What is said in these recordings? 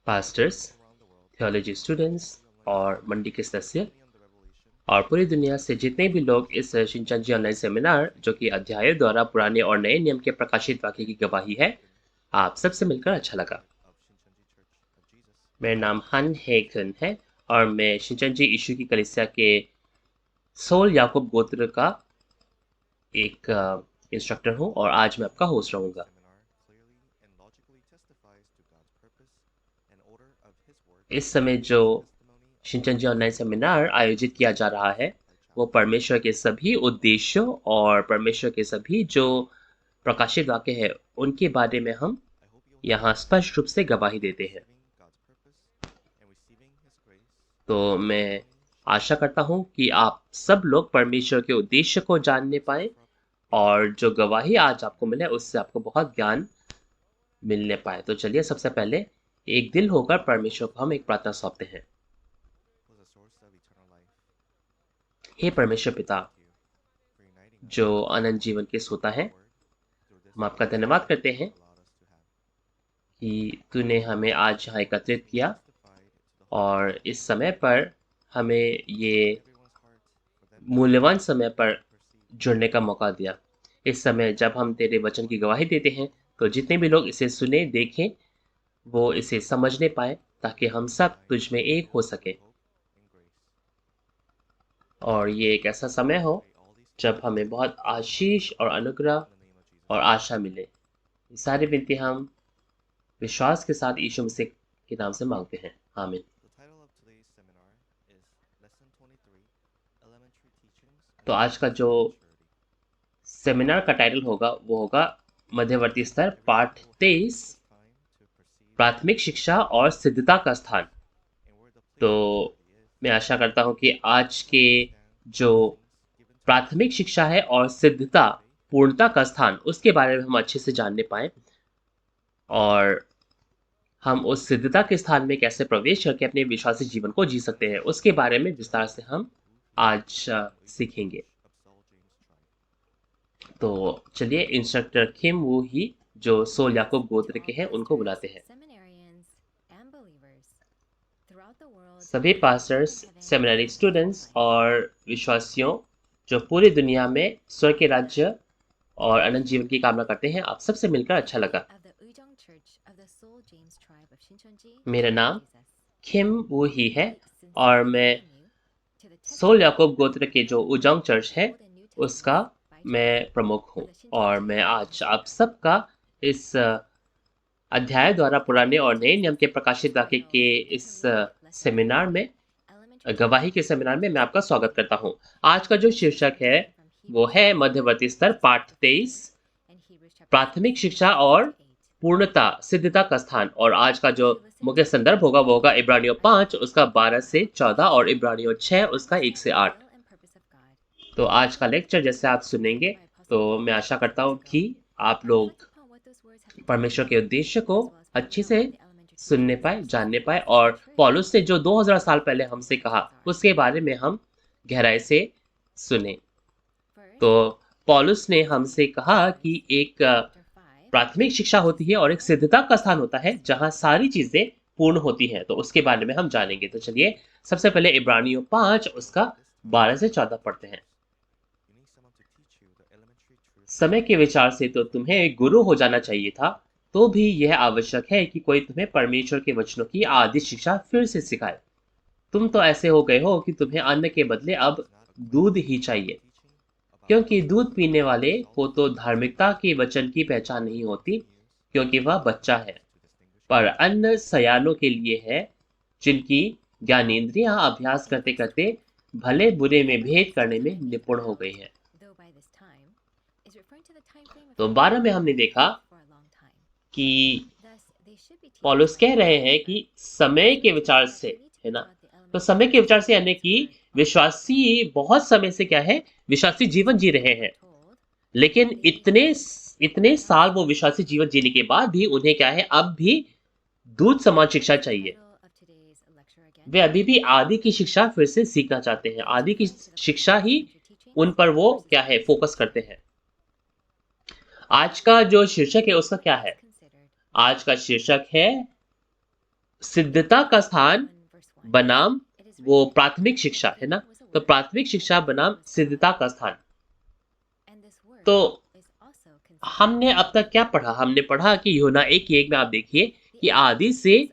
Pastors, theology students और मंडी के सदस्य और पूरी दुनिया से जितने भी लोग इस शिनचैन जी ऑनलाइन सेमिनार जो कि अध्यायों द्वारा पुराने और नए नियम के प्रकाशित वाक्य की गवाही है, आप सबसे मिलकर अच्छा लगा। मेरा नाम हन हेकन है और मैं शिनचैन जी यीशु की कलीसिया के सोल याकूब गोत्र का एक इंस्ट्रक्टर हूँ और आज मैं आपका होस्ट रहूंगा। इस समय जो शिनचैन जी ऑनलाइन सेमिनार आयोजित किया जा रहा है वो परमेश्वर के सभी उद्देश्यों और परमेश्वर के सभी जो प्रकाशित वाक्य है उनके बारे में हम यहाँ स्पष्ट रूप से गवाही देते हैं। तो मैं आशा करता हूँ कि आप सब लोग परमेश्वर के उद्देश्य को जानने पाए और जो गवाही आज आपको मिले उससे आपको बहुत ज्ञान मिलने पाए। तो चलिए सबसे पहले एक दिल होकर परमेश्वर को हम एक प्रार्थना सौंपते हैं। हे परमेश्वर पिता जो अनंत जीवन के सोता है, हम आपका धन्यवाद करते हैं कि तूने हमें आज यहाँ एकत्रित किया और इस समय पर हमें ये मूल्यवान समय पर जुड़ने का मौका दिया। इस समय जब हम तेरे वचन की गवाही देते हैं तो जितने भी लोग इसे सुने देखें वो इसे समझने पाए ताकि हम सब तुझ में एक हो सके और ये एक ऐसा समय हो जब हमें बहुत आशीष और अनुग्रह और आशा मिले। ये सारी विनती हम विश्वास के साथ यीशु मसीह के नाम से मांगते हैं, आमीन। तो आज का जो सेमिनार का टाइटल होगा वो होगा मध्यवर्ती स्तर पाठ 23 प्राथमिक शिक्षा और सिद्धता का स्थान। तो मैं आशा करता हूं कि आज के जो प्राथमिक शिक्षा है और सिद्धता पूर्णता का स्थान उसके बारे में हम अच्छे से जानने पाए और हम उस सिद्धता के स्थान में कैसे प्रवेश करके अपने विश्वासी जीवन को जी सकते हैं उसके बारे में विस्तार से हम आज सीखेंगे। तो चलिए इंस्ट्रक्टर किम वू ही जो सोल याकूब गोत्र के हैं उनको बुलाते हैं। सभी पास्टर्स, सेमिनरी स्टूडेंट्स और विश्वासियों जो पूरी दुनिया में स्वर्ग के राज्य और अनंत जीवन की कामना करते हैं, आप सबसे मिलकर अच्छा लगा। मेरा नाम किम वू ही है और मैं सोल याकूब गोत्र के जो उजोंग चर्च है उसका मैं प्रमुख हूँ और मैं आज आप सबका इस अध्याय द्वारा पुराने और नए नियम के प्रकाशित वाक्य के इस सेमिनार में गवाही के सेमिनार में मैं आपका स्वागत करता हूँ। आज का जो शीर्षक है वो है मध्यवर्ती स्तर पाठ 23 प्राथमिक शिक्षा और पूर्णता सिद्धता का स्थान और आज का जो मुख्य संदर्भ होगा वो होगा इब्रानियों 5 उसका 12 से 14 और इब्रानियों 6 उसका 1 से 8। तो आज का लेक्चर जैसे आप सुनेंगे तो मैं आशा करता हूँ कि आप लोग परमेश्वर के उद्देश्य को अच्छे से सुनने पाए, जानने पाए और पौलुस ने जो 2000 साल पहले हमसे कहा उसके बारे में हम गहराई से सुने। तो पौलुस ने हमसे कहा कि एक प्राथमिक शिक्षा होती है और एक सिद्धता का स्थान होता है जहां सारी चीजें पूर्ण होती हैं। तो उसके बारे में हम जानेंगे। तो चलिए सबसे पहले इब्रानियों 5 उसका 12 से 14 पढ़ते हैं। समय के विचार से तो तुम्हें गुरु हो जाना चाहिए था, तो भी यह आवश्यक है कि कोई तुम्हें परमेश्वर के वचनों की आदि शिक्षा फिर से सिखाए। तुम तो ऐसे हो गए हो कि तुम्हें अन्न के बदले अब दूध ही चाहिए, क्योंकि दूध पीने वाले को तो धार्मिकता के वचन की पहचान नहीं होती क्योंकि वह बच्चा है, पर अन्न सयानों के लिए है जिनकी ज्ञानेंद्रियां अभ्यास करते करते भले बुरे में भेद करने में निपुण हो गई है। तो 12 में हमने देखा कि पौलुस कह रहे हैं कि समय के विचार से, है ना, तो समय के विचार से यानी कि विश्वासी बहुत समय से क्या है, विश्वासी जीवन जी रहे हैं, लेकिन इतने साल वो विश्वासी जीवन जीने के बाद भी उन्हें क्या है, अब भी दूध समान शिक्षा चाहिए। वे अभी भी आदि की शिक्षा फिर से सीखना चाहते हैं। आदि की शिक्षा ही उन पर वो क्या है, फोकस करते हैं। आज का जो शीर्षक है उसका क्या है, आज का शीर्षक है सिद्धता का स्थान बनाम वो प्राथमिक शिक्षा, है ना। तो प्राथमिक शिक्षा बनाम सिद्धता का स्थान। तो हमने अब तक क्या पढ़ा? हमने पढ़ा कि यूहन्ना 1:1 में आप देखिए कि आदि से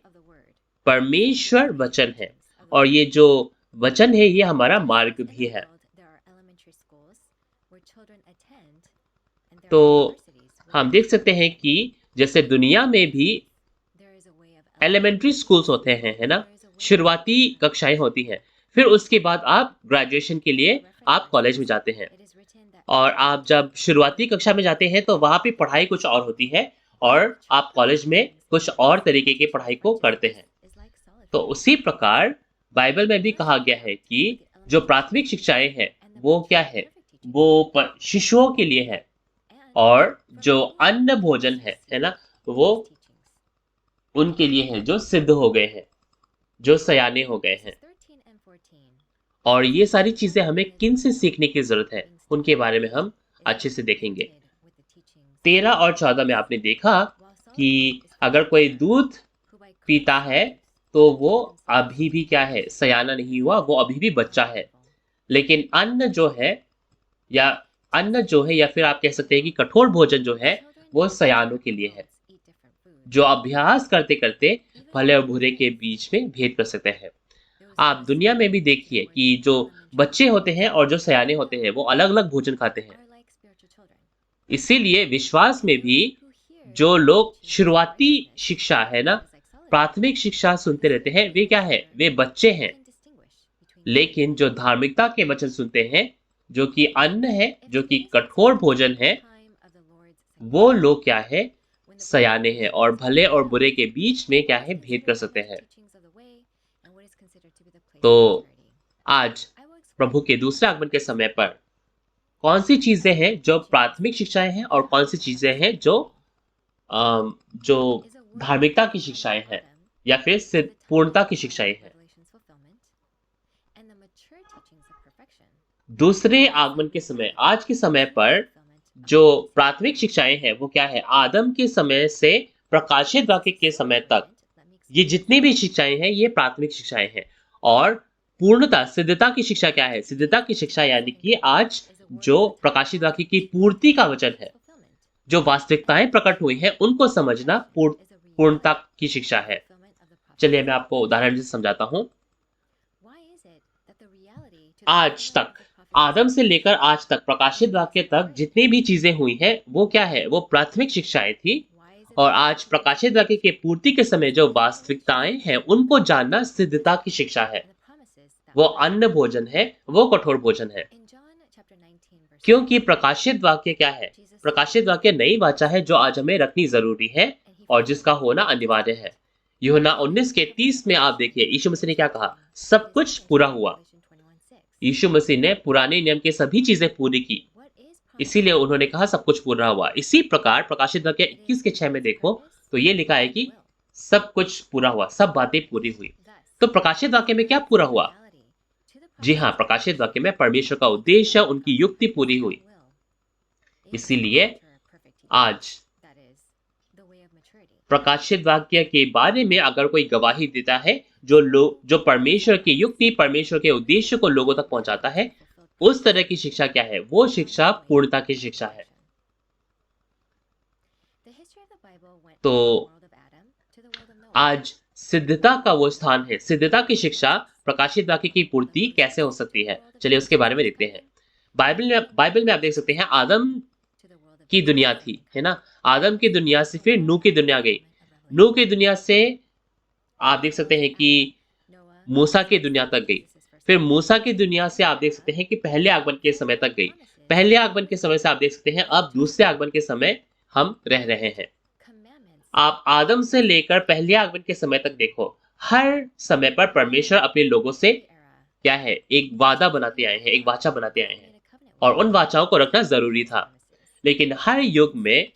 परमेश्वर वचन है और ये जो वचन है ये हमारा मार्ग भी है। तो हम देख सकते हैं कि जैसे दुनिया में भी एलिमेंट्री स्कूल्स होते हैं, है ना, शुरुआती कक्षाएं होती हैं, फिर उसके बाद आप ग्रेजुएशन के लिए आप कॉलेज में जाते हैं और आप जब शुरुआती कक्षा में जाते हैं तो वहां पे पढ़ाई कुछ और होती है और आप कॉलेज में कुछ और तरीके की पढ़ाई को करते हैं। तो उसी प्रकार बाइबल में भी कहा गया है कि जो प्राथमिक शिक्षाएं हैं वो क्या है, वो शिशुओं के लिए है और जो अन्न भोजन है ना, वो उनके लिए है जो सिद्ध हो गए हैं, जो सयाने हो गए हैं। और ये सारी चीजें हमें किन से सीखने की जरूरत है उनके बारे में हम अच्छे से देखेंगे। 13 और 14 में आपने देखा कि अगर कोई दूध पीता है तो वो अभी भी क्या है, सयाना नहीं हुआ, वो अभी भी बच्चा है। लेकिन अन्न जो है या फिर आप कह सकते हैं कि कठोर भोजन जो है वो सयानों के लिए है, जो अभ्यास करते करते भले और बुरे के बीच में भेद कर सकते हैं। आप दुनिया में भी देखिए कि जो बच्चे होते हैं और जो सयाने होते हैं वो अलग अलग भोजन खाते हैं। इसीलिए विश्वास में भी जो लोग शुरुआती शिक्षा है ना, प्राथमिक शिक्षा सुनते रहते हैं, वे क्या है, वे बच्चे हैं। लेकिन जो धार्मिकता के वचन सुनते हैं, जो कि अन्न है, जो कि कठोर भोजन है, वो लोग क्या है, सयाने हैं और भले और बुरे के बीच में क्या है, भेद कर सकते हैं। तो आज प्रभु के दूसरे आगमन के समय पर कौन सी चीजें हैं जो प्राथमिक शिक्षाएं हैं और कौन सी चीजें हैं जो धार्मिकता की शिक्षाएं हैं या फिर पूर्णता की शिक्षाएं हैं। दूसरे आगमन के समय, आज के समय पर जो प्राथमिक शिक्षाएं हैं वो क्या है, आदम के समय से प्रकाशित वाक्य के समय तक ये जितनी भी शिक्षाएं हैं ये प्राथमिक शिक्षाएं हैं। और पूर्णता, सिद्धता की शिक्षा क्या है? सिद्धता की शिक्षा यानी कि आज जो प्रकाशित वाक्य की पूर्ति का वचन है, जो वास्तविकताएं प्रकट हुई हैं उनको समझना पूर्णता की शिक्षा है। चलिए मैं आपको उदाहरण से समझाता हूं। आज तक, आदम से लेकर आज तक, प्रकाशित वाक्य तक जितनी भी चीजें हुई हैं वो क्या है, वो प्राथमिक शिक्षाएं थी। और आज प्रकाशित वाक्य के पूर्ति के समय जो वास्तविकताएं हैं उनको जानना सिद्धता की शिक्षा है। वो अन्न भोजन है, वो कठोर भोजन है। क्योंकि प्रकाशित वाक्य क्या है, प्रकाशित वाक्य नई वाचा है जो आज हमें रखनी जरूरी है और जिसका होना अनिवार्य है। यूहन्ना 19:30 में आप देखिए यीशु मसीह ने क्या कहा, सब कुछ पूरा हुआ। यीशु मसीह ने पुराने नियम की सभी चीजें पूरी की, इसीलिए उन्होंने कहा सब कुछ पूरा हुआ। इसी प्रकार प्रकाशित वाक्य 21:6 में देखो तो ये लिखा है कि सब कुछ पूरा हुआ, सब बातें पूरी हुई। तो प्रकाशित वाक्य में क्या पूरा हुआ? जी हाँ, प्रकाशित वाक्य में परमेश्वर का उद्देश्य, उनकी युक्ति पूरी हुई। इसीलिए आज प्रकाशित वाक्य के बारे में अगर कोई गवाही देता है, जो परमेश्वर की युक्ति, परमेश्वर के उद्देश्य को लोगों तक पहुंचाता है, उस तरह की शिक्षा क्या है? वो शिक्षा पूर्णता की शिक्षा है। तो आज सिद्धता का वो स्थान है, सिद्धता की शिक्षा, प्रकाशित वाक्य की पूर्ति कैसे हो सकती है, चलिए उसके बारे में देखते हैं। बाइबल में आप देख सकते हैं आदम की दुनिया थी, है ना। आदम की दुनिया से फिर नूह की दुनिया गई, नूह की दुनिया से आप देख सकते हैं कि मूसा की दुनिया तक गई, फिर मूसा की दुनिया से आप देख सकते हैं कि पहले आगमन के समय तक गई, पहले आगमन के समय से आप देख सकते हैं अब दूसरे आगमन के समय हम रह रहे हैं। आप आदम से लेकर पहले आगमन के समय तक देखो, हर समय पर परमेश्वर अपने लोगों से क्या है, एक वादा बनाते आए हैं, एक वाचा बनाते आए हैं और उन वाचाओं को रखना जरूरी था। लेकिन हर युग में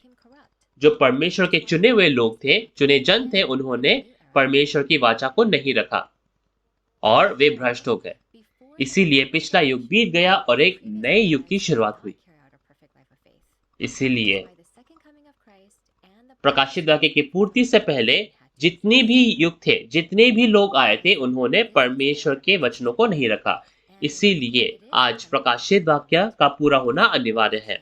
जो परमेश्वर के चुने हुए लोग थे, चुने जन थे, उन्होंने परमेश्वर की वाचा को नहीं रखा और वे भ्रष्ट हो गए। इसीलिए पिछला युग बीत गया और एक नए युग की शुरुआत हुई। इसीलिए प्रकाशित वाक्य की पूर्ति से पहले जितने भी युग थे, जितने भी लोग आए थे, उन्होंने परमेश्वर के वचनों को नहीं रखा। इसीलिए आज प्रकाशित वाक्य का पूरा होना अनिवार्य है।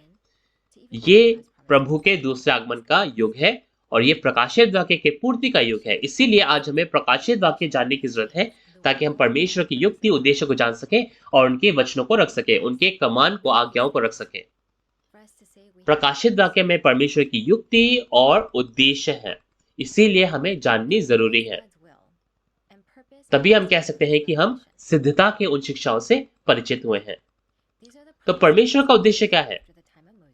ये प्रभु के दूसरे आगमन का युग है और ये प्रकाशित वाक्य के पूर्ति का युग है। इसीलिए आज हमें प्रकाशित वाक्य जानने की जरूरत है ताकि हम परमेश्वर की युक्ति उद्देश्य को जान सके और उनके वचनों को रख सके, उनके कमान को, आज्ञाओं को रख सके। प्रकाशित वाक्य में परमेश्वर की युक्ति और उद्देश्य है, इसीलिए हमें जाननी जरूरी है। तभी हम कह सकते हैं कि हम सिद्धता के उन शिक्षाओं से परिचित हुए हैं। तो परमेश्वर का उद्देश्य क्या है?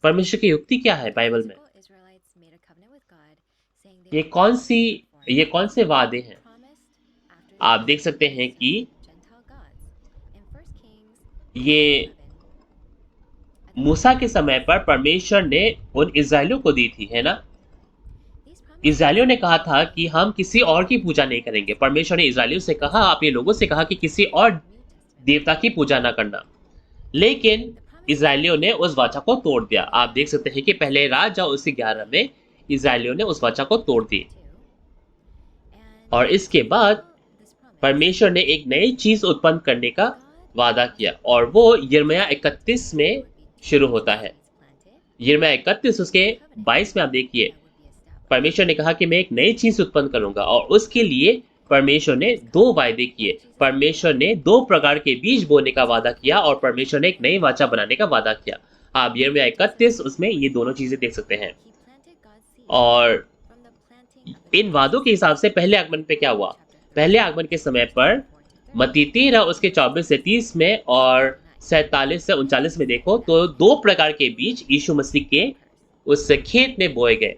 परमेश्वर की युक्ति क्या है बाइबल में? ये कौन से वादे हैं? आप देख सकते हैं कि ये मूसा के समय पर परमेश्वर ने उन इस्राएलियों को दी थी, है ना? इस्राएलियों ने कहा था कि हम किसी और की पूजा नहीं करेंगे। परमेश्वर ने इस्राएलियों से कहा, अपने लोगों से कहा कि किसी और देवता की पूजा ना करना। लेकिन इस्राएलियों ने उस वाचा को तोड़ दिया। आप देख सकते हैं कि पहले राजा उसके 11 में इस्राएलियों ने उस वाचा को तोड़ दी और इसके बाद परमेश्वर ने एक नई चीज उत्पन्न करने का वादा किया और वो यिर्मयाह 31 में शुरू होता है। यिर्मयाह 31 उसके 22 में आप देखिए, परमेश्वर ने कहा कि मैं एक नई चीज उत्पन्न करूंगा और उसके लिए परमेश्वर ने 2 वायदे किए। परमेश्वर ने 2 प्रकार के बीज बोने का वादा किया और परमेश्वर ने एक नई वाचा बनाने का वादा किया। आप यिर्मयाह 31 उसमें ये दोनों चीजें देख सकते हैं। और इन वादों के हिसाब से पहले आगमन पे क्या हुआ? पहले आगमन के समय पर मत्ती 13 उसके 24 से 30 में और 47 से 39 में देखो तो 2 प्रकार के बीज यीशु मसीह के उस खेत में बोए गए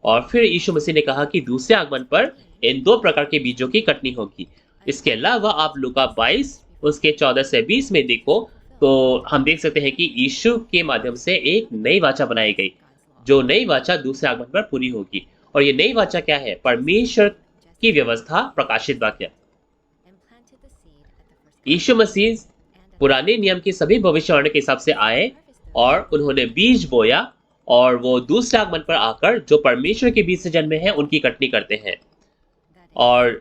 और फिर यीशु मसीह ने कहा कि दूसरे आगमन पर इन 2 प्रकार के बीजों की कटनी होगी। इसके अलावा आप लूका 22 उसके 14 से 20 में देखो तो हम देख सकते हैं कि यीशु के माध्यम से एक नई वाचा बनाई गई, जो नई वाचा दूसरे आगमन पर पूरी होगी। और ये नई वाचा क्या है? परमेश्वर की व्यवस्था, प्रकाशित वाक्य। यीशु मसीह पुराने नियम की सभी भविष्यवाणी के हिसाब से आए और उन्होंने बीज बोया और वो दूसरे आगमन पर आकर जो परमेश्वर के बीज से जन्मे हैं उनकी कटनी करते हैं और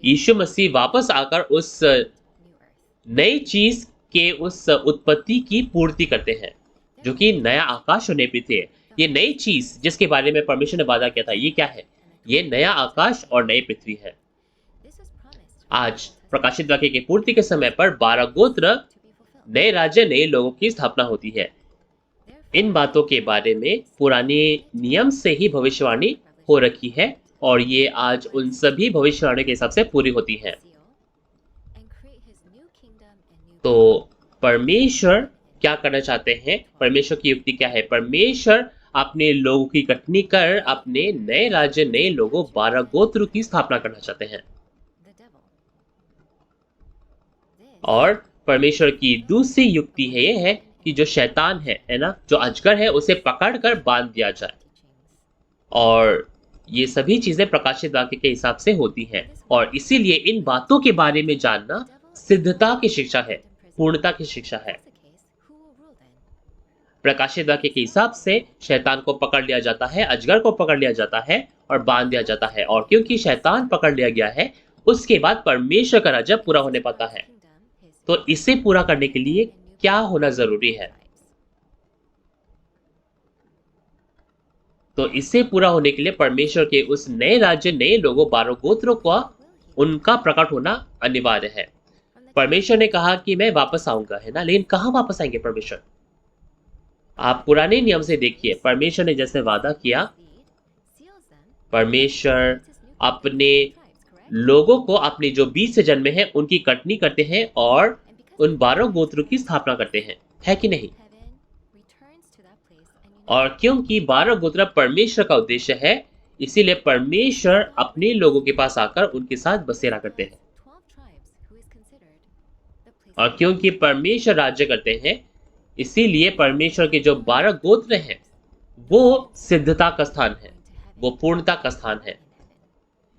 यीशु मसीह वापस आकर उस नई चीज के उस उत्पत्ति की पूर्ति करते हैं, जो कि नया आकाश और नई पृथ्वी है। ये नई चीज जिसके बारे में परमेश्वर ने वादा किया था, ये क्या है? ये नया आकाश और नई पृथ्वी है। आज प्रकाशित वाक्य की पूर्ति के समय पर 12 गोत्र, नए राज्य, नए लोगों की स्थापना होती है। इन बातों के बारे में पुराने नियम से ही भविष्यवाणी हो रखी है और ये आज उन सभी भविष्यवाणी के हिसाब से पूरी होती है। तो परमेश्वर क्या करना चाहते हैं? परमेश्वर की युक्ति क्या है? परमेश्वर अपने लोगों की कटनी कर अपने नए राज्य, नए लोगों, 12 गोत्र की स्थापना करना चाहते हैं। और परमेश्वर की दूसरी युक्ति है ये है कि जो शैतान है ना, जो अजगर है, उसे पकड़कर बांध दिया जाए। और ये सभी चीजें प्रकाशित वाक्य के हिसाब से होती हैं और इसीलिए इन बातों के बारे में जानना सिद्धता की शिक्षा है, पूर्णता की शिक्षा है। प्रकाशित वाक्य के हिसाब से शैतान को पकड़ लिया जाता है, अजगर को पकड़ लिया जाता है और बांध दिया जाता है। और क्योंकि शैतान पकड़ लिया गया है, उसके बाद परमेश्वर का राज्य पूरा होने पाता है। तो इसे पूरा करने के लिए क्या होना जरूरी है? तो इसे पूरा होने के लिए परमेश्वर के उस नए राज्य, नए लोगों, 12 गोत्रों का उनका प्रकट होना अनिवार्य है। परमेश्वर ने कहा कि मैं वापस आऊंगा, है ना, लेकिन कहां वापस आएंगे परमेश्वर? आप पुराने नियम से देखिए, परमेश्वर ने जैसे वादा किया, परमेश्वर अपने लोगों को अपने जो बीज से जन्मे हैं उनकी कटनी करते हैं और उन 12 गोत्रों की स्थापना करते हैं, है कि नहीं? और क्योंकि 12 गोत्र परमेश्वर का उद्देश्य है, इसीलिए परमेश्वर अपने लोगों के पास आकर उनके साथ बसेरा करते हैं। और क्योंकि परमेश्वर राज्य करते हैं, इसीलिए परमेश्वर के जो 12 गोत्र हैं वो सिद्धता का स्थान है, वो पूर्णता का स्थान है।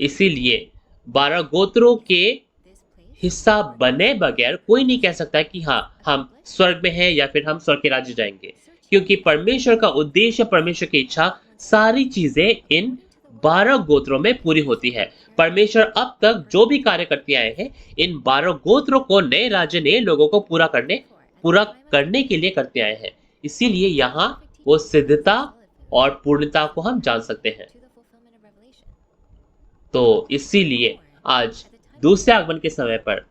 इसीलिए 12 गोत्रों के हिस्सा बने बगैर कोई नहीं कह सकता कि हाँ, हम स्वर्ग में हैं या फिर हम स्वर्ग के राज्य जाएंगे, क्योंकि परमेश्वर का उद्देश्य, परमेश्वर की इच्छा, सारी चीजें इन 12 गोत्रों में पूरी होती है। परमेश्वर अब तक जो भी कार्य करते आए हैं, इन 12 गोत्रों को नए राज्य ने लोगों को पूरा करने के लिए करते आए हैं। इसीलिए यहाँ वो सिद्धता और पूर्णता को हम जान सकते हैं। तो इसीलिए आज दूसरे आगमन के समय पर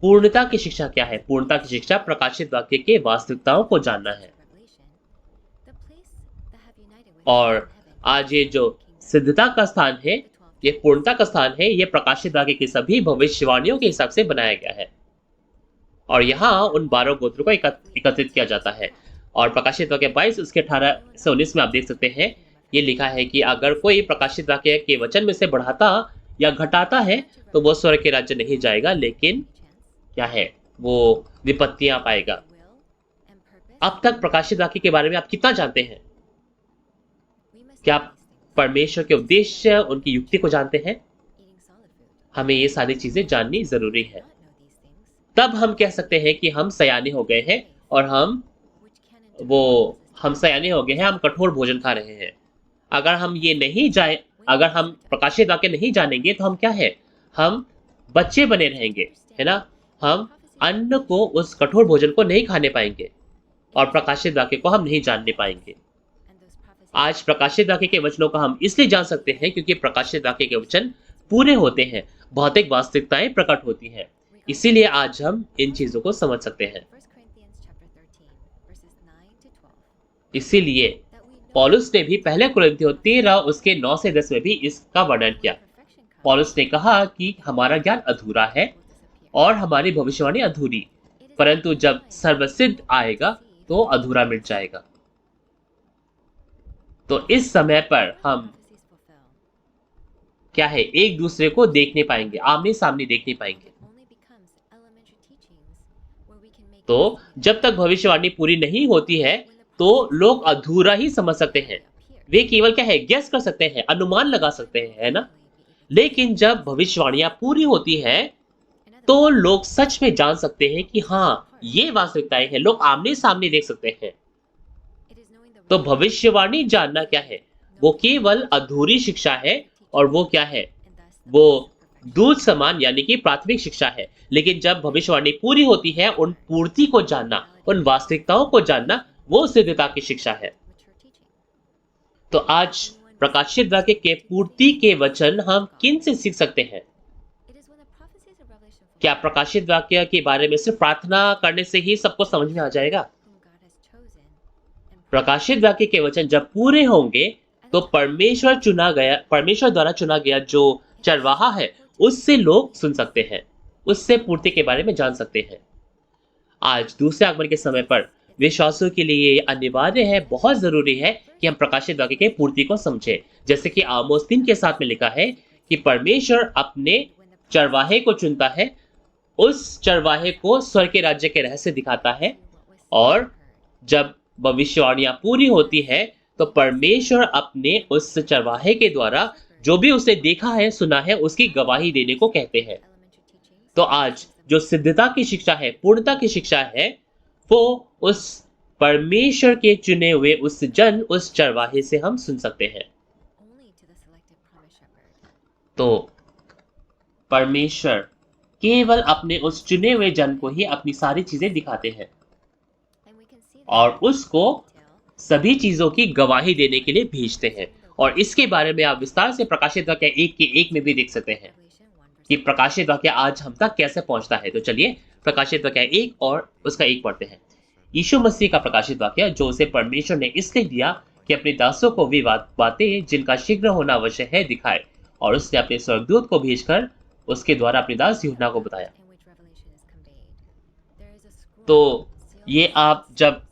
पूर्णता की शिक्षा क्या है? पूर्णता की शिक्षा प्रकाशित वाक्य के वास्तविकताओं को जानना है। और आज ये जो सिद्धता का स्थान है, ये पूर्णता का स्थान है, ये प्रकाशित वाक्य की सभी भविष्यवाणियों के हिसाब से बनाया गया है। और यहाँ उन 12 गोत्रों को एकत्रित किया जाता है। और प्रकाशित वाक्य 22 उसके 18 से 19 में आप देख सकते हैं, ये लिखा है कि अगर कोई प्रकाशित वाक्य के वचन में से बढ़ाता या घटाता है तो वो स्वर्ग के राज्य नहीं जाएगा, लेकिन क्या है, वो विपत्तियां पाएगा। अब तक प्रकाशित वाक्य के बारे में आप कितना जानते हैं? क्या आप परमेश्वर के उद्देश्य, उनकी युक्ति को जानते हैं? हमें ये सारी चीजें जाननी जरूरी है। तब हम कह सकते हैं कि हम सयाने हो गए हैं और हम सयाने हो गए हैं, हम कठोर भोजन खा रहे हैं। अगर हम प्रकाशित वाक्य नहीं जानेंगे तो हम क्या है, हम बच्चे बने रहेंगे, है ना। हम अन्न को, उस कठोर भोजन को नहीं खाने पाएंगे और प्रकाशित वाक्य को हम नहीं जानने पाएंगे। आज प्रकाशित वाक्य के वचनों का हम इसलिए जान सकते हैं क्योंकि प्रकाशित वाक्य के वचन पूरे होते हैं, भौतिक वास्तविकताएं प्रकट होती हैं। इसीलिए आज हम इन चीजों को समझ सकते हैं। इसीलिए पौलुस ने भी पहले कुरिन्थियों 13 उसके 9 से 10 में भी इसका वर्णन किया। पौलुस ने कहा कि हमारा ज्ञान अधूरा है और हमारी भविष्यवाणी अधूरी, परंतु जब सर्वसिद्ध आएगा तो अधूरा मिट जाएगा। तो इस समय पर हम क्या है, एक दूसरे को देख नहीं पाएंगे, आमने सामने देख नहीं पाएंगे। तो जब तक भविष्यवाणी पूरी नहीं होती है तो लोग अधूरा ही समझ सकते हैं। वे केवल क्या है, गेस कर सकते हैं, अनुमान लगा सकते हैं, है ना। लेकिन जब भविष्यवाणियां पूरी होती है तो लोग सच में जान सकते हैं कि हाँ, ये वास्तविकताएं हैं, लोग आमने सामने देख सकते हैं। तो भविष्यवाणी जानना क्या है, वो केवल अधूरी शिक्षा है और वो क्या है, वो दूध समान यानी कि प्राथमिक शिक्षा है। लेकिन जब भविष्यवाणी पूरी होती है, उन पूर्ति को जानना, उन वास्तविकताओं को जानना, वो सिद्धता की शिक्षा है। तो आज प्रकाशित वाक्य के पूर्ति के वचन हम किन से सीख सकते हैं? क्या प्रकाशित वाक्य के बारे में सिर्फ प्रार्थना करने से ही सबको समझ में आ जाएगा? प्रकाशित वाक्य के वचन जब पूरे होंगे तो परमेश्वर द्वारा चुना गया जो चरवाहा है, उससे लोग सुन सकते हैं, उससे पूर्ति के बारे में जान सकते हैं। आज दूसरे आगमन के समय पर विश्वासियों के लिए ये अनिवार्य है, बहुत जरूरी है कि हम प्रकाशित वाक्य के पूर्ति को समझें। जैसे कि आमोस 3 के साथ में लिखा है कि परमेश्वर अपने चरवाहे को चुनता है, उस चरवाहे को स्वर्ग के राज्य के रहस्य दिखाता है, और जब भविष्यवाणियां पूरी होती है तो परमेश्वर अपने उस चरवाहे के द्वारा जो भी उसने देखा है, सुना है, उसकी गवाही देने को कहते हैं। तो आज जो सिद्धता की शिक्षा है, पूर्णता की शिक्षा है, वो उस परमेश्वर के चुने हुए उस चरवाहे से हम सुन सकते हैं। तो परमेश्वर केवल अपने उस चुने हुए जन को ही अपनी सारी चीजें दिखाते हैं और उसको सभी चीजों की गवाही देने के लिए भेजते हैं। और इसके बारे में आप विस्तार से प्रकाशित वाक्य 1 के 1 में भी देख सकते हैं कि प्रकाशित वाक्य आज हम तक कैसे पहुंचता है। तो चलिए प्रकाशित वाक्य 1 और उसका 1 पढ़ते हैं। यीशु मसीह का प्रकाशित वाक्य, जो उसे परमेश्वर ने इसलिए दिया कि अपने दासों को वे बातें जिनका शीघ्र होना आवश्यक है दिखाए, और उसने अपने स्वर्गदूत को भेजकर उसके द्वारा अपने दास यूहन्ना को बताया। तो ये आप जब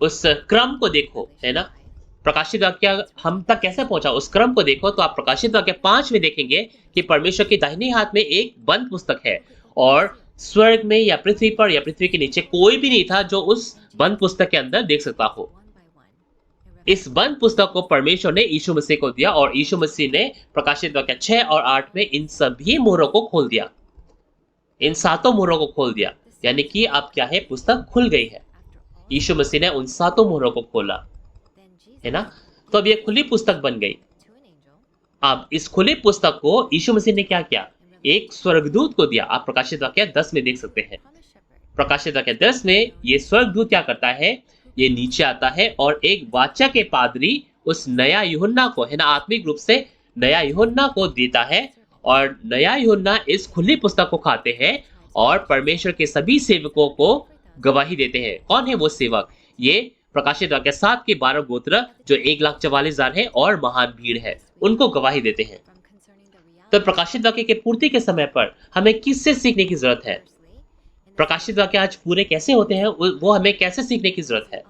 उस क्रम को देखो, है ना, प्रकाशित वाक्य हम तक कैसे पहुंचा, उस क्रम को देखो, तो आप प्रकाशित वाक्य 5 में देखेंगे कि परमेश्वर के दाहिने हाथ में एक बंद पुस्तक है और स्वर्ग में या पृथ्वी पर या पृथ्वी के नीचे कोई भी नहीं था जो उस बंद पुस्तक के अंदर देख सकता हो। इस बंद पुस्तक को परमेश्वर ने यीशु मसीह को दिया और यीशु मसीह ने प्रकाशित वाक्य 6 और 8 में इन सभी मोहरों को खोल दिया, इन 7 मोहरों को खोल दिया, यानी कि अब क्या है, पुस्तक खुल गई है। यीशु मसीह ने उन 7 मोहरों को खोला, है ना। तो अब ये खुली पुस्तक बन गई। अब इस खुली पुस्तक को यीशु मसीह ने क्या किया? एक स्वर्गदूत को दिया। आप प्रकाशित वाक्य 10 में देख सकते हैं। प्रकाशित वाक्य 10 में ये स्वर्गदूत क्या करता है? ये नीचे आता है और एक वाचा के पादरी उस नया यूहन्ना को, है ना, आत्मिक रूप से नया यूहन्ना को देता है, और नया यूहन्ना इस खुली पुस्तक को खाते हैं और परमेश्वर के सभी सेवकों को गवाही देते हैं। कौन है वो सेवक? ये प्रकाशित वाक्य 7 के 12 गोत्र, जो 1,44,000 है और महान भीड़ है, उनको गवाही देते हैं। तो प्रकाशित वाक्य के पूर्ति के समय पर हमें किससे सीखने की जरूरत है? प्रकाशित वाक्य आज पूरे कैसे होते हैं, वो हमें कैसे सीखने की जरूरत है?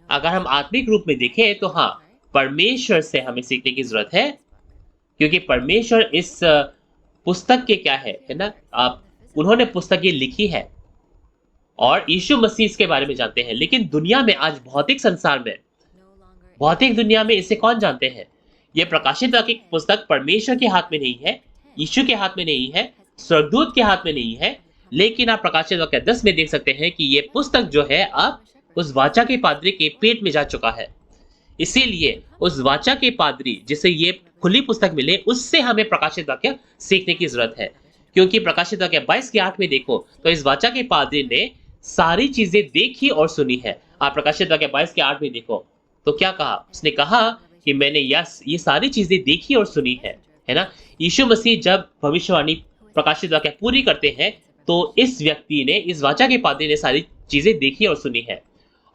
अगर हम आत्मिक रूप में देखें तो हाँ, परमेश्वर से हमें सीखने की जरूरत है, क्योंकि परमेश्वर इस पुस्तक के क्या है ना, आप उन्होंने पुस्तक ये लिखी है और यीशु मसीह इसके बारे में जानते हैं। लेकिन दुनिया में आज, भौतिक संसार में, भौतिक दुनिया में इसे कौन जानते हैं? ये प्रकाशित वाक्य की पुस्तक परमेश्वर के हाथ में नहीं है, यीशु के हाथ में नहीं है, स्वर्गदूत के हाथ में नहीं है। लेकिन आप प्रकाशित वाक्य 10 में देख सकते हैं कि ये पुस्तक जो है अब उस वाचा के पादरी के पेट में जा चुका है। इसीलिए उस वाचा के पादरी जिसे ये खुली पुस्तक मिले, उससे हमें प्रकाशित वाक्य सीखने की जरूरत है। क्योंकि प्रकाशित वाक्य 22 के 8 में देखो तो इस वाचा के पादरी ने सारी चीजें देखी और सुनी है। आप प्रकाशित वाक्य 22 के 8 में देखो तो क्या कहा? उसने कहा कि मैंने ये सारी चीजें देखी और सुनी है ना। यीशु मसीह जब भविष्यवाणी प्रकाशित वाक्य पूरी करते हैं तो इस व्यक्ति ने, इस वाचा के पादरी ने सारी चीजें देखी और सुनी है।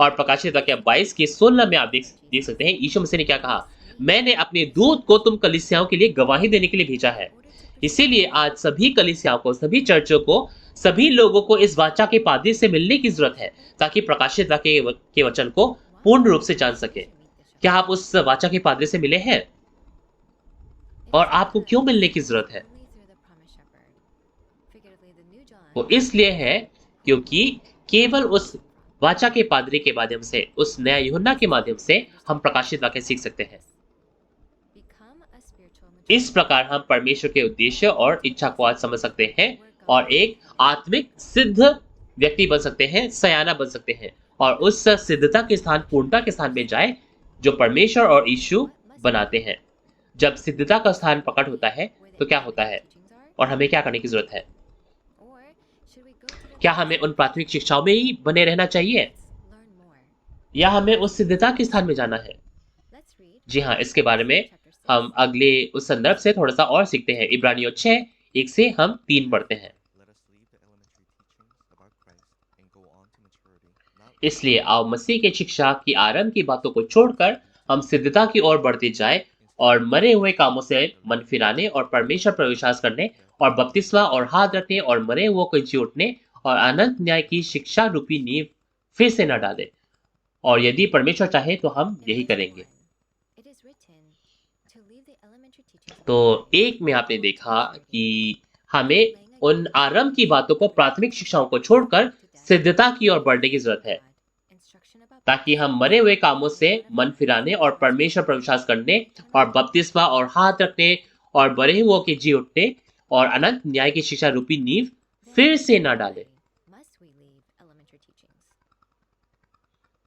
और प्रकाशित वाक्य 22 के 16 में आप देख सकते हैं यीशु मसीह ने क्या कहा? मैंने अपने दूत को तुम कलीसियाओं के लिए गवाही देने के लिए भेजा है। इसीलिए आज सभी कलीसियाओं को, सभी चर्चों को, सभी लोगों को इस वाचा के पादरी से मिलने की जरूरत है, ताकि प्रकाशित वाक्य के वचन को पूर्ण रूप से जान सके। क्या आप उस वाचा के पादरी से मिले हैं? और आपको क्यों मिलने की जरूरत है? वो इसलिए है क्योंकि केवल उस वाचा के पादरी के माध्यम से, उस नया यूहन्ना के माध्यम से हम प्रकाशित वाक्य सीख सकते हैं। इस प्रकार हम परमेश्वर के उद्देश्य और इच्छा को आज समझ सकते हैं और एक आत्मिक सिद्ध व्यक्ति बन सकते हैं, सयाना बन सकते हैं, और उस सिद्धता के स्थान, पूर्णता के स्थान में जाए जो परमेश्वर और यीशु बनाते हैं। जब सिद्धता का स्थान प्रकट होता है तो क्या होता है और हमें क्या करने की जरूरत है? क्या हमें उन प्राथमिक शिक्षाओं में ही बने रहना चाहिए या हमें उस सिद्धता के स्थान में जाना है? जी हाँ, इसके बारे में हम अगले उस संदर्भ से थोड़ा सा और सीखते हैं। इब्रानियों 6 1 से हम 3 पढ़ते हैं। इसलिए आओ मसीह के शिक्षा की आरंभ की बातों को छोड़कर हम सिद्धता की ओर बढ़ते जाए और मरे हुए कामों से मन फिराने और परमेश्वर पर विश्वास करने और बपतिस्मा और हाथ रखने और मरे हुए को जी उठने और अनंत न्याय की शिक्षा रूपी नींव फिर से न डाले। और यदि परमेश्वर चाहे तो हम यही करेंगे। तो एक में आपने देखा कि हमें उन आरंभ की बातों को, प्राथमिक शिक्षाओं को छोड़कर सिद्धता की ओर बढ़ने की जरूरत है, ताकि हम मरे हुए कामों से मन फिराने और परमेश्वर पर विश्वास करने और बपतिस्मा और हाथ रखने और मरे हुओं के जी उठने और अनंत न्याय की शिक्षा रूपी नींव फिर से न डाले।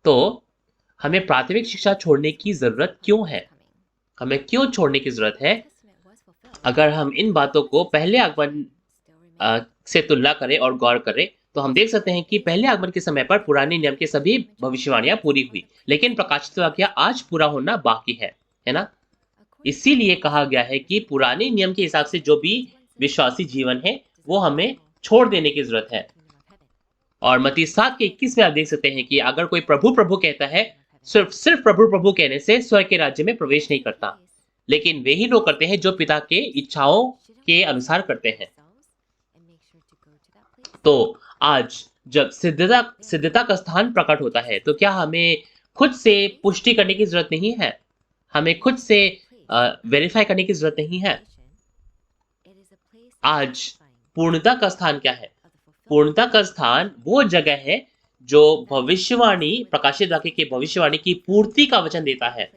तो हमें प्राथमिक शिक्षा छोड़ने की जरूरत क्यों है? हमें क्यों छोड़ने की जरूरत है? अगर हम इन बातों को पहले आगमन से तुलना करें और गौर करें तो हम देख सकते हैं कि पहले आगमन के समय पर पुराने नियम के सभी भविष्यवाणियां पूरी हुई, लेकिन प्रकाशित वाक्य आज पूरा होना बाकी है ना। इसीलिए कहा गया है कि पुराने नियम के हिसाब से जो भी विश्वासी जीवन है वो हमें छोड़ देने की जरूरत है। और मत्ती 7 के 21 में आप देख सकते हैं कि अगर कोई प्रभु प्रभु कहता है, सिर्फ प्रभु प्रभु कहने से स्वर्ग के राज्य में प्रवेश नहीं करता, लेकिन वे ही लोग करते हैं जो पिता के इच्छाओं के अनुसार करते हैं। तो आज जब सिद्धता का स्थान प्रकट होता है तो क्या हमें खुद से पुष्टि करने की जरूरत नहीं है? हमें खुद से वेरीफाई करने की जरूरत नहीं है? आज पूर्णता का स्थान क्या है? पूर्णता का स्थान वो जगह है जो भविष्यवाणी, प्रकाशित वाक्य के भविष्यवाणी की पूर्ति का वचन देता है,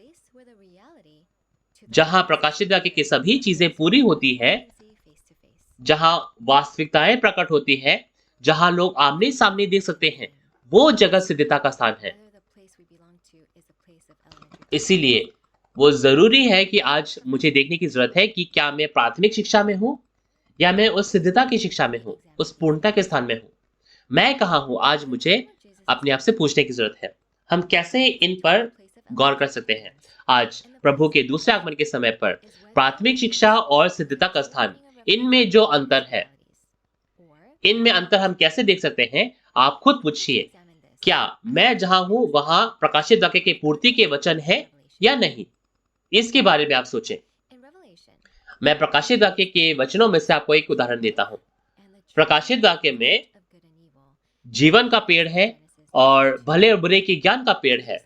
जहां प्रकाशित वाक्य की सभी चीजें पूरी होती है, जहां वास्तविकताएं प्रकट होती है, जहां लोग आमने सामने देख सकते हैं, वो जगह सिद्धता का स्थान है। इसीलिए वो जरूरी है कि आज मुझे देखने की जरूरत है कि क्या मैं प्राथमिक शिक्षा में हूं या मैं उस सिद्धता की शिक्षा में हूं, उस पूर्णता के स्थान में हूं। मैं कहाँ हूं, आज मुझे अपने आप से पूछने की जरूरत है। हम कैसे इन पर गौर कर सकते हैं? आज प्रभु के दूसरे आगमन के समय पर प्राथमिक शिक्षा और सिद्धता का स्थान, इनमें जो अंतर है, इनमें अंतर हम कैसे देख सकते हैं? आप खुद पूछिए, क्या मैं जहां हूं वहां प्रकाशित वाक्य के पूर्ति के वचन है या नहीं? इसके बारे में आप सोचें। मैं प्रकाशित वाक्य के वचनों में से आपको एक उदाहरण देता हूं। प्रकाशित वाक्य में जीवन का पेड़ है और भले और बुरे के ज्ञान का पेड़ है,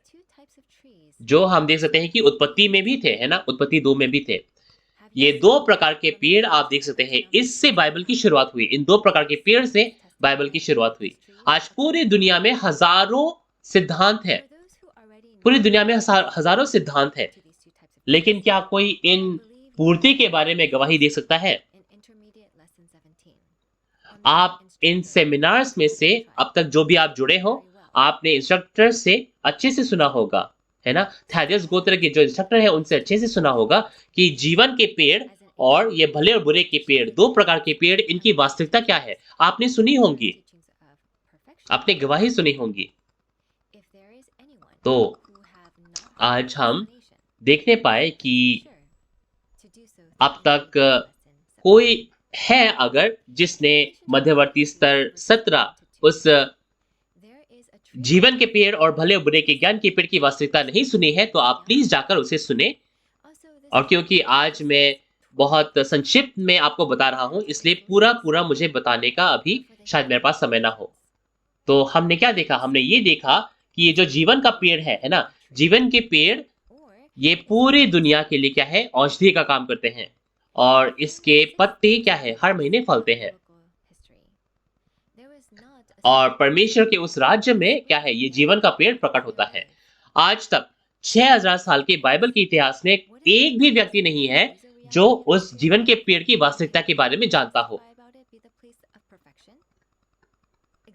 जो हम देख सकते हैं कि उत्पत्ति में भी थे, है ना? उत्पत्ति 2 में भी थे। ये दो प्रकार के पेड़ आप देख सकते हैं, इससे बाइबल की शुरुआत हुई। इन दो प्रकार के पेड़ से बाइबल की शुरुआत हुई। आज पूरी दुनिया में हजारों सिद्धांत है, पूरी दुनिया में हजारों सिद्धांत है, लेकिन क्या कोई इन पूर्ति के बारे में गवाही दे सकता है? आप इन सेमिनार्स में से अब तक जो भी आप जुड़े हो, आपने इंस्ट्रक्टर से अच्छे से सुना होगा, है ना? थैदियस गोत्र के जो इंस्ट्रक्टर है उनसे अच्छे से सुना होगा कि जीवन के पेड़ और ये भले और बुरे के पेड़, दो प्रकार के पेड़, इनकी वास्तविकता क्या है? आपने सुनी होंगी, आपने गवाही सुनी होंगी। तो आज हम देखने पाए कि अब तक कोई है अगर जिसने मध्यवर्ती स्तर 17 उस जीवन के पेड़ और भले और बुरे के ज्ञान के पेड़ की वास्तविकता नहीं सुनी है, तो आप प्लीज जाकर उसे सुने। और क्योंकि आज मैं बहुत संक्षिप्त में आपको बता रहा हूं, इसलिए पूरा मुझे बताने का अभी शायद मेरे पास समय ना हो। तो हमने क्या देखा? हमने ये देखा कि ये जो जीवन का पेड़ है ना? जीवन के पेड़ ये पूरी दुनिया के लिए क्या है? औषधि का काम करते हैं और इसके पत्ते क्या है? हर महीने फलते हैं। और परमेश्वर के उस राज्य में क्या है? ये जीवन का पेड़ प्रकट होता है। आज तक 6000 साल के बाइबल के इतिहास में एक भी व्यक्ति नहीं है जो उस जीवन के पेड़ की वास्तविकता के बारे में जानता हो।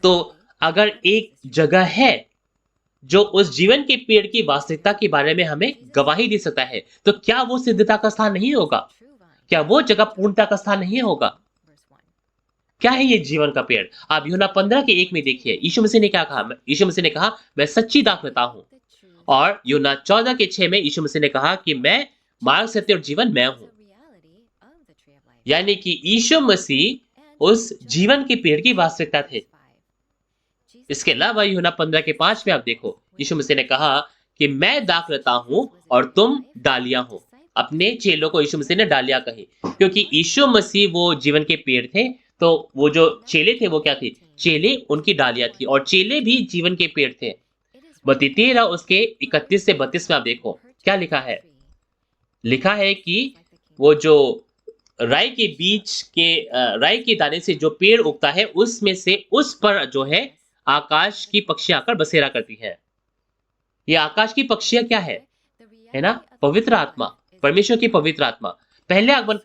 तो अगर एक जगह है जो उस जीवन के पेड़ की वास्तविकता के बारे में हमें गवाही दे सकता है, तो क्या वो सिद्धता का स्थान नहीं होगा? क्या वो जगह पूर्णता का स्थान नहीं होगा? क्या है ये जीवन का पेड़? आप यूहन्ना 15 के 1 में देखिए, यीशु मसीह ने क्या कहा? यीशु मसीह ने कहा, मैं सच्ची दाखलता हूं। और यूहन्ना 14 के 6 में यीशु मसीह ने कहा कि मैं मार्ग, सत्य और जीवन मैं हूं। यानी कि यीशु मसीह उस जीवन के पेड़ की वास्तविकता थे। इसके अलावा यूहन्ना 15 के 5 में आप देखो, यीशु मसीह ने कहा कि मैं दाखलता हूं और तुम डालियां हो। अपने चेलों को यीशु मसीह ने डालियां कही, क्योंकि यीशु मसीह वो जीवन के पेड़ थे, तो वो जो चेले थे वो क्या थे? चेले उनकी डालियां थी और चेले भी जीवन के पेड़ थे। मत्ती 13 उसके 31 से 32 में आप देखो क्या लिखा है। लिखा है कि वो जो राई के बीच के राई के दाने से जो पेड़ उगता है, उसमें से उस पर जो है आकाश की पक्षियां आकर बसेरा करती है। ये आकाश की पक्षियां क्या है ना? पवित्र आत्मा, परमेश्वर की पवित्र आत्मा। पहले आगमन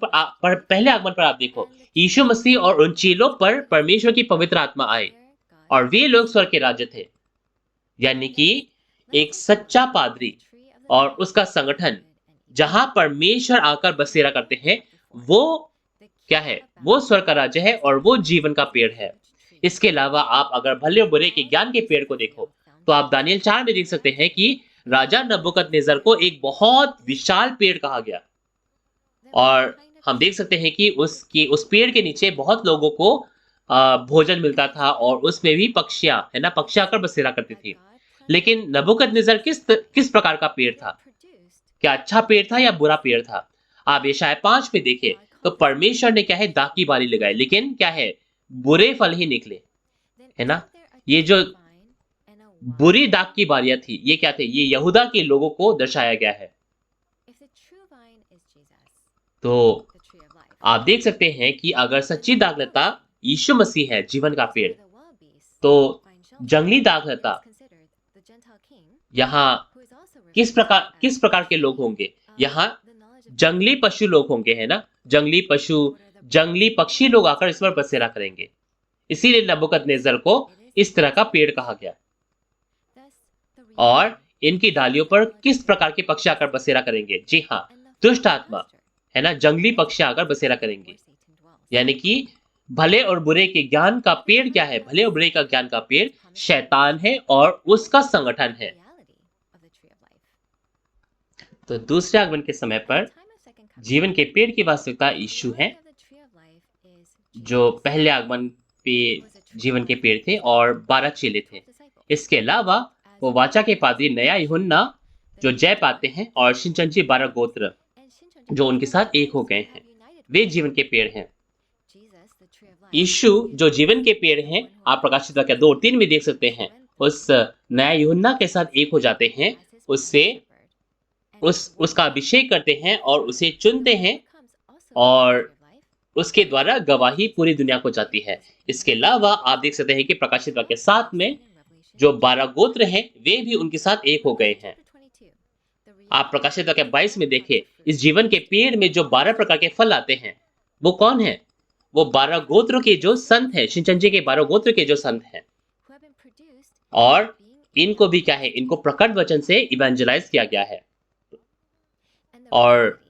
पर आप देखो, यीशु मसीह और उन चेलों पर परमेश्वर की पवित्र आत्मा आए और वे लोग स्वर्ग के राज्य थे। यानी कि एक सच्चा पादरी और उसका संगठन जहां परमेश्वर आकर बसेरा करते हैं, वो क्या है? वो स्वर्ग का राज्य है और वो जीवन का पेड़ है। इसके अलावा आप अगर भले और बुरे के ज्ञान के पेड़ को देखो, तो आप दानियल 4 में देख सकते हैं कि राजा नबूकदनेस्सर को एक बहुत विशाल पेड़ कहा गया और हम देख सकते हैं कि उस पेड़ के नीचे बहुत लोगों को भोजन मिलता था और उसमें भी पक्षियां, है ना, पक्षियां आकर बसेरा करती थी। लेकिन नबूकदनेस्सर किस प्रकार का पेड़ था? क्या अच्छा पेड़ था या बुरा पेड़ था? आप यशायाह 5 में देखें तो परमेश्वर ने क्या है? दाख की बारी लगाई, लेकिन क्या है? बुरे फल ही निकले, है ना? ये जो बुरी दाख की बारियां थी, ये क्या थे? ये यहूदा के लोगों को दर्शाया गया है। तो आप देख सकते हैं कि अगर सच्ची दाखलता यीशु मसीह है, जीवन का पेड़, तो जंगली दाखलता यहाँ किस प्रकार के लोग होंगे? यहाँ जंगली पशु लोग होंगे, है ना? जंगली पशु, जंगली पक्षी लोग आकर इस पर बसेरा करेंगे। इसीलिए नबूकदनेस्सर को इस तरह का पेड़ कहा गया। और इनकी डालियों पर किस प्रकार के पक्षी आकर बसेरा करेंगे? जी हाँ, दुष्ट आत्मा, है ना, जंगली पक्षी आकर बसेरा करेंगे। यानी कि भले और बुरे के ज्ञान का पेड़ क्या है? भले और बुरे का ज्ञान का पेड़ शैतान है और उसका संगठन है। तो दूसरे आगमन के समय पर जीवन के पेड़ की वास्तविकता यीशु है, जो पहले आगमन पे जीवन के पेड़ थे और 12 चेले थे। इसके अलावा वो वाचा के पादरी नया यूहन्ना जो जय पाते हैं और शिनचंची 12 गोत्र जो उनके साथ एक हो गए हैं, वे जीवन के पेड़ हैं। यीशु जो जीवन के पेड़ हैं, आप प्रकाशित वाक्य 2 और 3 में देख सकते हैं, उस नया यूहन्ना के साथ एक हो जाते हैं, उससे उसका अभिषेक करते हैं और उसे चुनते हैं और उसके द्वारा गवाही पूरी दुनिया को जाती है। इसके अलावा आप देख सकते हैं कि प्रकाशित वाक्य 7 में जो 12 गोत्र हैं, वे भी उनके साथ एक हो गए हैं। आप प्रकाशित वाक्य 22 में देखिए, इस जीवन के पेड़ में जो 12 प्रकार के फल आते हैं, वो कौन है? वो 12 गोत्रों के जो संत हैं, शिनचंची के 12 गोत्र के जो संत हैं, और इनको भी क्या है? इनको प्रकट वचन से इवेंजलाइज किया गया है। और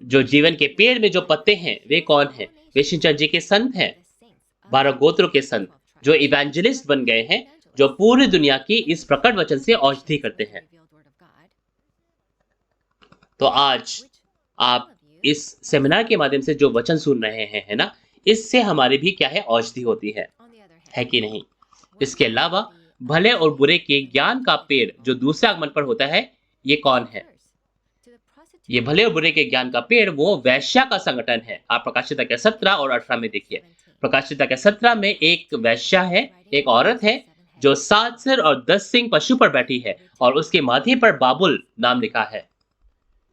जो जीवन के पेड़ में जो पत्ते हैं, वे कौन हैं? वे शिनचंची के संत हैं, 12 गोत्रों के संत, जो इवेंजलिस्ट बन गए हैं, जो पूरी दुनिया की इस प्रकट वचन से औषधि करते हैं। तो आज आप इस सेमिनार के माध्यम से जो वचन सुन रहे हैं, है ना, इससे हमारी भी क्या है? औषधि होती है कि नहीं? इसके अलावा भले और बुरे के ज्ञान का पेड़ जो दूसरे आगमन पर होता है, ये कौन है? ये भले और बुरे के ज्ञान का पेड़ वो वैश्या का संगठन है। आप प्रकाशित वाक्य 17 और 18 में देखिए। प्रकाशित वाक्य 17 में एक वैश्या है, एक औरत है जो 7 सिर और 10 सिंग पशु पर बैठी है और उसके माथे पर बाबुल नाम लिखा है,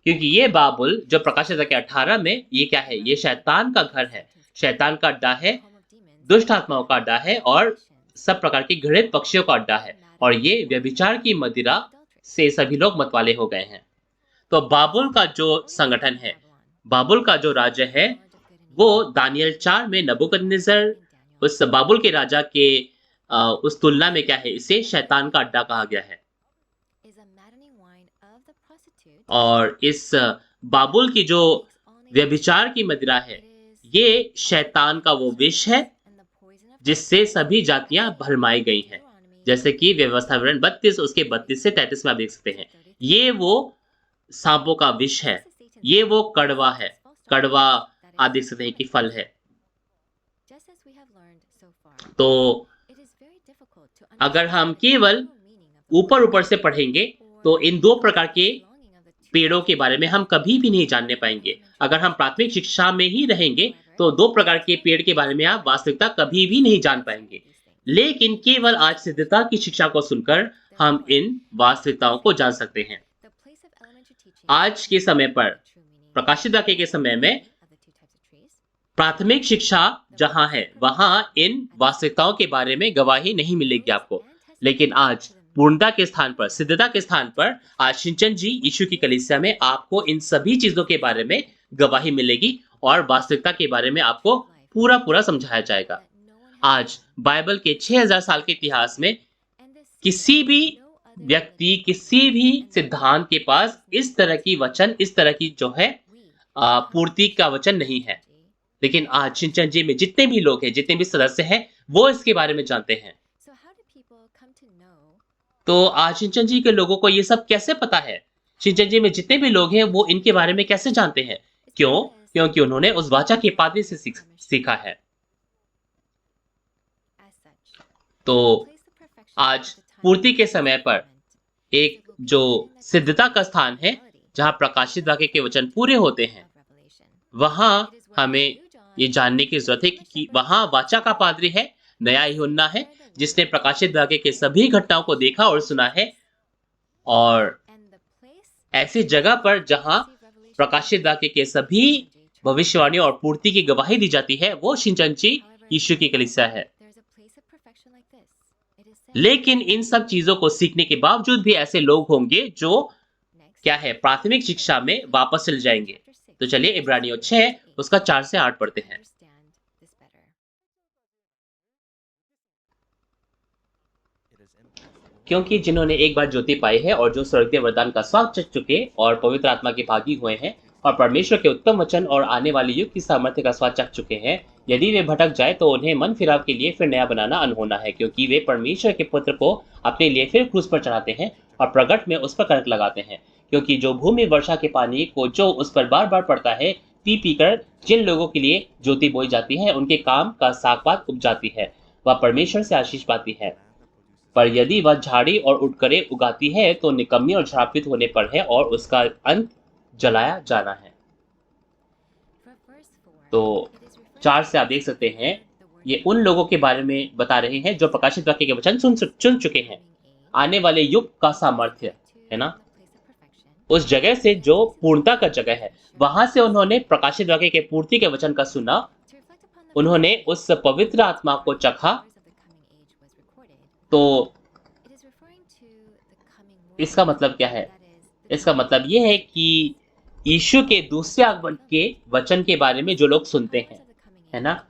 क्योंकि ये बाबुल जो प्रकाशित वाक्य 18 में, ये क्या है? ये शैतान का घर है, शैतान का अड्डा है, दुष्ट आत्माओं का अड्डा है और सब प्रकार के घृणित पक्षियों का अड्डा है, और ये व्यभिचार की मदिरा से सभी लोग मतवाले हो गए हैं। तो बाबुल का जो संगठन है, बाबुल का जो राज्य है, वो दानियल 4 में नबूकदनेस्सर उस बाबुल के राजा के उस तुलना में क्या है? इसे शैतान का अड्डा कहा गया है। और इस बाबुल की जो व्यभिचार की मदिरा है, ये शैतान का वो विष है जिससे सभी जातियां भरमाई गई हैं। जैसे कि व्यवस्था विवरण 32 उसके 32 से 33 में आप देख सकते हैं, ये वो सांपों का विष है, ये वो कड़वा है, कड़वा आप देख सकते हैं कि फल है। तो अगर हम केवल ऊपर ऊपर से पढ़ेंगे तो इन 2 प्रकार के पेड़ों के बारे में हम कभी भी नहीं जानने पाएंगे। अगर हम प्राथमिक शिक्षा में ही रहेंगे तो 2 प्रकार के पेड़ के बारे में आप वास्तविकता कभी भी नहीं जान पाएंगे। लेकिन केवल आज सिद्धता की शिक्षा को सुनकर हम इन वास्तविकताओं को जान सकते हैं। आज के समय पर, प्रकाशित वाक्य के समय में, प्राथमिक शिक्षा जहां है वहां इन वास्तविकताओं के बारे में गवाही नहीं मिलेगी आपको। लेकिन आज पूर्णता के स्थान पर, सिद्धता के स्थान पर, आज शिनचंची यीशु की कलीसिया में आपको इन सभी चीजों के बारे में गवाही मिलेगी और वास्तविकता के बारे में आपको पूरा पूरा समझाया जाएगा। आज बाइबल के 6000 साल के इतिहास में किसी भी व्यक्ति, किसी भी सिद्धांत के पास इस तरह की वचन, इस तरह की जो है पूर्ति का वचन नहीं है। लेकिन आज शिनचंची में जितने भी लोग हैं, जितने भी सदस्य हैं, वो इसके बारे में जानते हैं। तो आज शिनचंची के लोगों को ये सब कैसे पता है? शिनचंची में जितने भी लोग हैं वो इनके बारे में कैसे जानते हैं? क्यों? क्योंकि उन्होंने उस वाचा के पादरी से सीखा है। तो आज पूर्ति के समय पर एक जो सिद्धता का स्थान है, जहां प्रकाशित वाक्य के वचन पूरे होते हैं, वहां हमें ये जानने की जरूरत है कि वहां वाचा का पादरी है, नया यूहन्ना है, जिसने प्रकाशित वाक्य के सभी घटनाओं को देखा और सुना है। और ऐसी जगह पर जहां प्रकाशित वाक्य के सभी भविष्यवाणी और पूर्ति की गवाही दी जाती है, वो शिनचंची यीशु की कलीसिया है। लेकिन इन सब चीजों को सीखने के बावजूद भी ऐसे लोग होंगे जो क्या है? प्राथमिक शिक्षा में वापस चले जाएंगे। तो चलिए इब्रानियों 6 उसका 4 से 8 पढ़ते हैं। क्योंकि जिन्होंने एक बार ज्योति पाई है और जो स्वर्गीय वरदान का स्वाद चख चुके और पवित्र आत्मा के भागी हुए हैं और परमेश्वर के उत्तम वचन और आने वाले युग की सामर्थ्य का स्वाद चख चुके हैं, यदि वे भटक जाए तो उन्हें मन फिराव के लिए फिर नया बनाना अनहोना है, क्योंकि वे परमेश्वर के पुत्र को अपने लिए फिर क्रूस पर चढ़ाते हैं और प्रगट में उस पर कलंक लगाते हैं। क्योंकि जो भूमि वर्षा के पानी को जो उस पर बार बार पड़ता है, पी पी कर जिन लोगों के लिए ज्योति बोई जाती है, उनके काम का साग-पात उग जाती है, वह परमेश्वर से आशीष पाती है। पर यदि वह झाड़ी और उटकरे उगाती है तो निकम्मी और श्रापित होने पर है और उसका अंत जलाया जाना है। तो 4 से आप देख सकते हैं, ये उन लोगों के बारे में बता रहे हैं जो प्रकाशित वाक्य के वचन चुन चुके हैं। आने वाले युग का सामर्थ्य है ना, उस जगह से जो पूर्णता का जगह है, वहां से उन्होंने प्रकाशित वाक्य के पूर्ति के वचन का सुना, उन्होंने उस पवित्र आत्मा को चखा। तो इसका मतलब क्या है? इसका मतलब यह है कि यीशु के दूसरे आगमन के वचन के बारे में जो लोग सुनते हैं, है ना,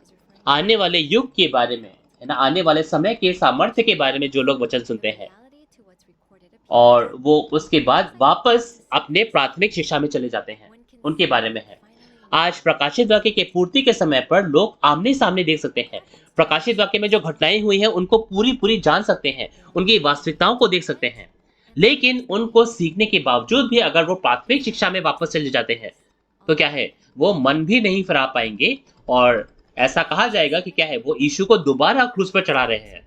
आने वाले युग के बारे में, है ना, आने वाले समय के सामर्थ्य के बारे में जो लोग वचन सुनते हैं और वो उसके बाद वापस अपने प्राथमिक शिक्षा में चले जाते हैं, उनके बारे में है। आज प्रकाशित वाक्य के पूर्ति के समय पर लोग आमने सामने देख सकते हैं, प्रकाशित वाक्य में जो घटनाएं हुई हैं उनको पूरी जान सकते हैं, उनकी वास्तविकताओं को देख सकते हैं। लेकिन उनको सीखने के बावजूद भी अगर वो प्राथमिक शिक्षा में वापस चले जाते हैं तो क्या है, वो मन भी नहीं फिरा पाएंगे और ऐसा कहा जाएगा कि क्या है, वो यीशु को दोबारा क्रूस पर चढ़ा रहे हैं।